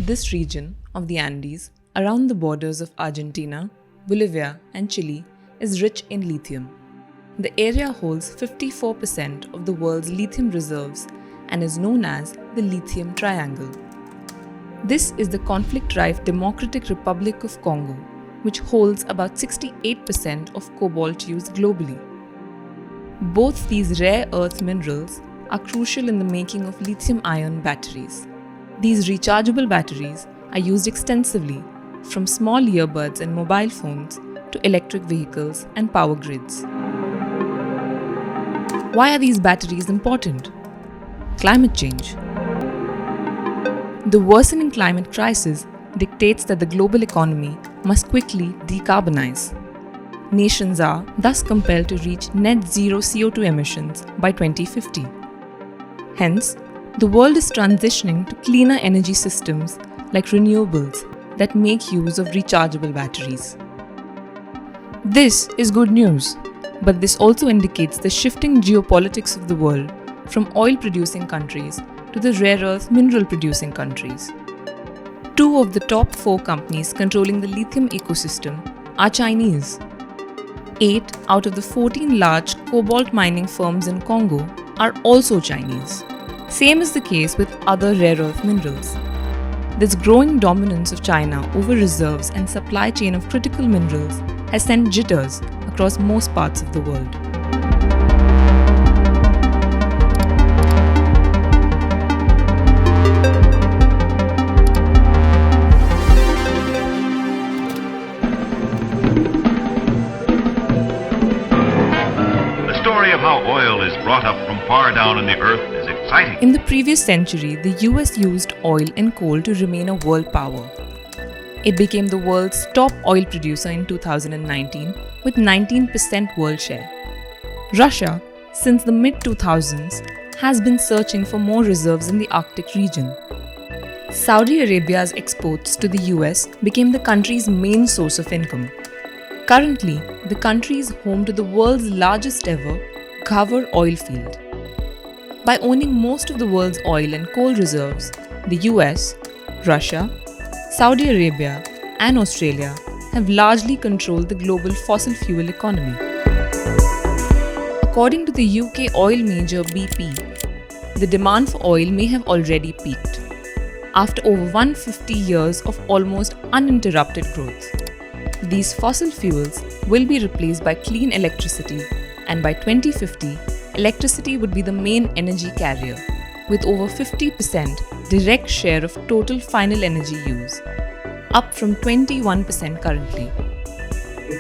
This region of the Andes, around the borders of Argentina, Bolivia, and Chile, is rich in lithium. The area holds 54% of the world's lithium reserves and is known as the Lithium Triangle. This is the conflict-rife Democratic Republic of Congo, which holds about 68% of cobalt used globally. Both these rare earth minerals are crucial in the making of lithium-ion batteries. These rechargeable batteries are used extensively, from small earbuds and mobile phones to electric vehicles and power grids. Why are these batteries important? Climate change. The worsening climate crisis dictates that the global economy must quickly decarbonize. Nations are thus compelled to reach net zero CO2 emissions by 2050. Hence, the world is transitioning to cleaner energy systems like renewables that make use of rechargeable batteries. This is good news, but this also indicates the shifting geopolitics of the world from oil-producing countries to the rare earth mineral-producing countries. Two of the top 4 companies controlling the lithium ecosystem are Chinese. 8 out of the 14 large cobalt mining firms in Congo are also Chinese. Same is the case with other rare earth minerals. This growing dominance of China over reserves and supply chain of critical minerals has sent jitters across most parts of the world. The story of how oil is brought up from far down in the earth is exciting. In the previous century, the US used oil and coal to remain a world power. It became the world's top oil producer in 2019 with 19% world share. Russia, since the mid-2000s, has been searching for more reserves in the Arctic region. Saudi Arabia's exports to the US became the country's main source of income. Currently, the country is home to the world's largest ever Ghawar oil field. By owning most of the world's oil and coal reserves, the US, Russia, Saudi Arabia, and Australia have largely controlled the global fossil fuel economy. According to the UK oil major BP, the demand for oil may have already peaked after over 150 years of almost uninterrupted growth. These fossil fuels will be replaced by clean electricity, and by 2050, electricity would be the main energy carrier, with over 50% direct share of total final energy use, up from 21% currently.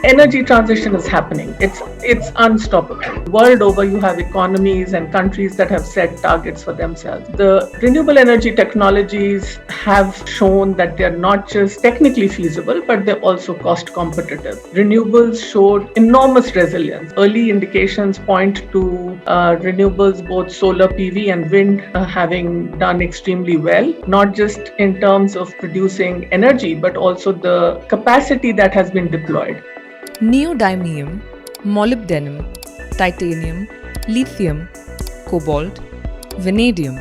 Energy transition is happening. It's unstoppable. World over, you have economies and countries that have set targets for themselves. The renewable energy technologies have shown that they're not just technically feasible, but they're also cost competitive. Renewables showed enormous resilience. Early indications point to renewables, both solar PV and wind, having done extremely well, not just in terms of producing energy, but also the capacity that has been deployed. Neodymium, molybdenum, titanium, lithium, cobalt, vanadium.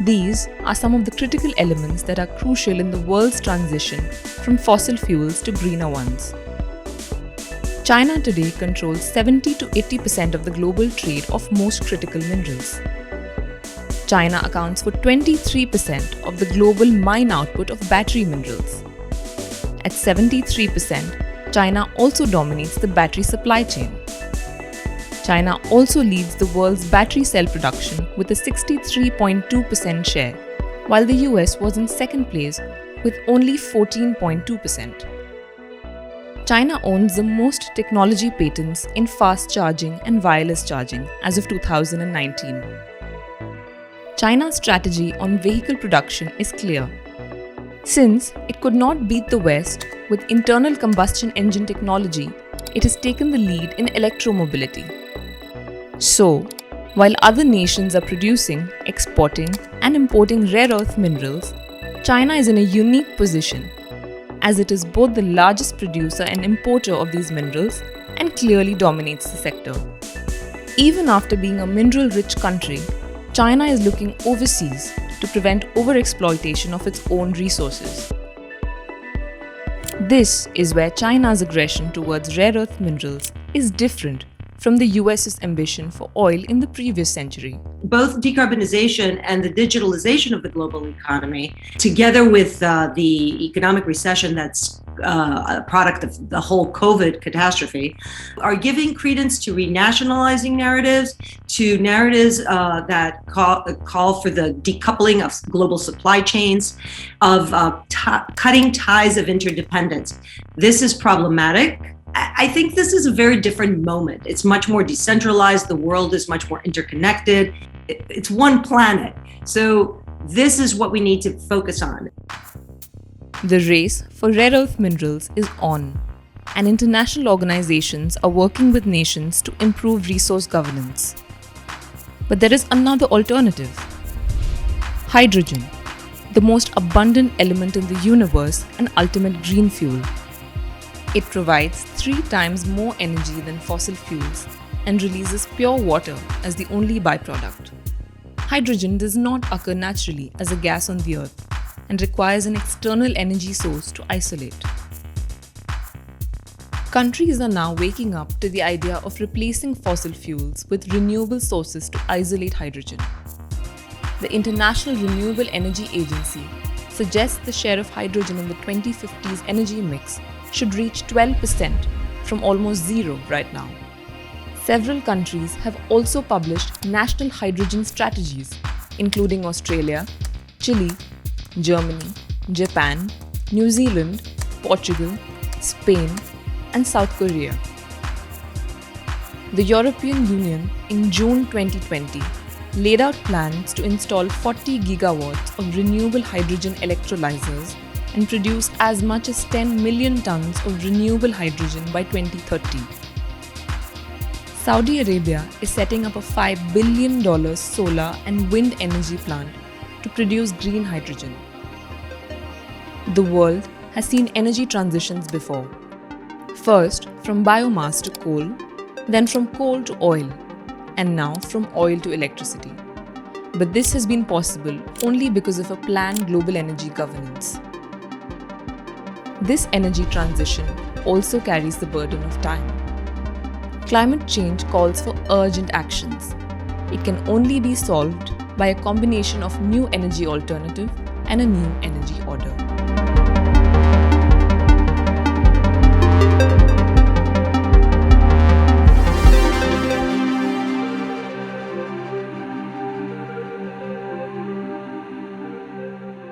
These are some of the critical elements that are crucial in the world's transition from fossil fuels to greener ones. China today controls 70 to 80% of the global trade of most critical minerals. China accounts for 23% of the global mine output of battery minerals. At 73%, China also dominates the battery supply chain. China also leads the world's battery cell production with a 63.2% share, while the US was in second place with only 14.2%. China owns the most technology patents in fast charging and wireless charging as of 2019. China's strategy on vehicle production is clear. Since it could not beat the West with internal combustion engine technology, it has taken the lead in electromobility. So, while other nations are producing, exporting, and importing rare earth minerals, China is in a unique position, as it is both the largest producer and importer of these minerals and clearly dominates the sector. Even after being a mineral-rich country, China is looking overseas to prevent overexploitation of its own resources. This is where China's aggression towards rare earth minerals is different from the US's ambition for oil in the previous century. Both decarbonization and the digitalization of the global economy, together with the economic recession that's a product of the whole COVID catastrophe, are giving credence to renationalizing narratives, to narratives that call for the decoupling of global supply chains, of cutting ties of interdependence. This is problematic. I think this is a very different moment. It's much more decentralized. The world is much more interconnected. It's one planet. So this is what we need to focus on. The race for rare earth minerals is on, and international organizations are working with nations to improve resource governance. But there is another alternative. Hydrogen, the most abundant element in the universe and ultimate green fuel. It provides 3 times more energy than fossil fuels and releases pure water as the only byproduct. Hydrogen does not occur naturally as a gas on the earth and requires an external energy source to isolate. Countries are now waking up to the idea of replacing fossil fuels with renewable sources to isolate hydrogen. The International Renewable Energy Agency suggests the share of hydrogen in the 2050s energy mix should reach 12% from almost zero right now. Several countries have also published national hydrogen strategies, including Australia, Chile, Germany, Japan, New Zealand, Portugal, Spain, and South Korea. The European Union in June 2020 laid out plans to install 40 gigawatts of renewable hydrogen electrolyzers and produce as much as 10 million tons of renewable hydrogen by 2030. Saudi Arabia is setting up a $5 billion solar and wind energy plant to produce green hydrogen. The world has seen energy transitions before. First from biomass to coal, then from coal to oil, and now from oil to electricity. But this has been possible only because of a planned global energy governance. This energy transition also carries the burden of time. Climate change calls for urgent actions. It can only be solved by a combination of new energy alternative and a new energy order.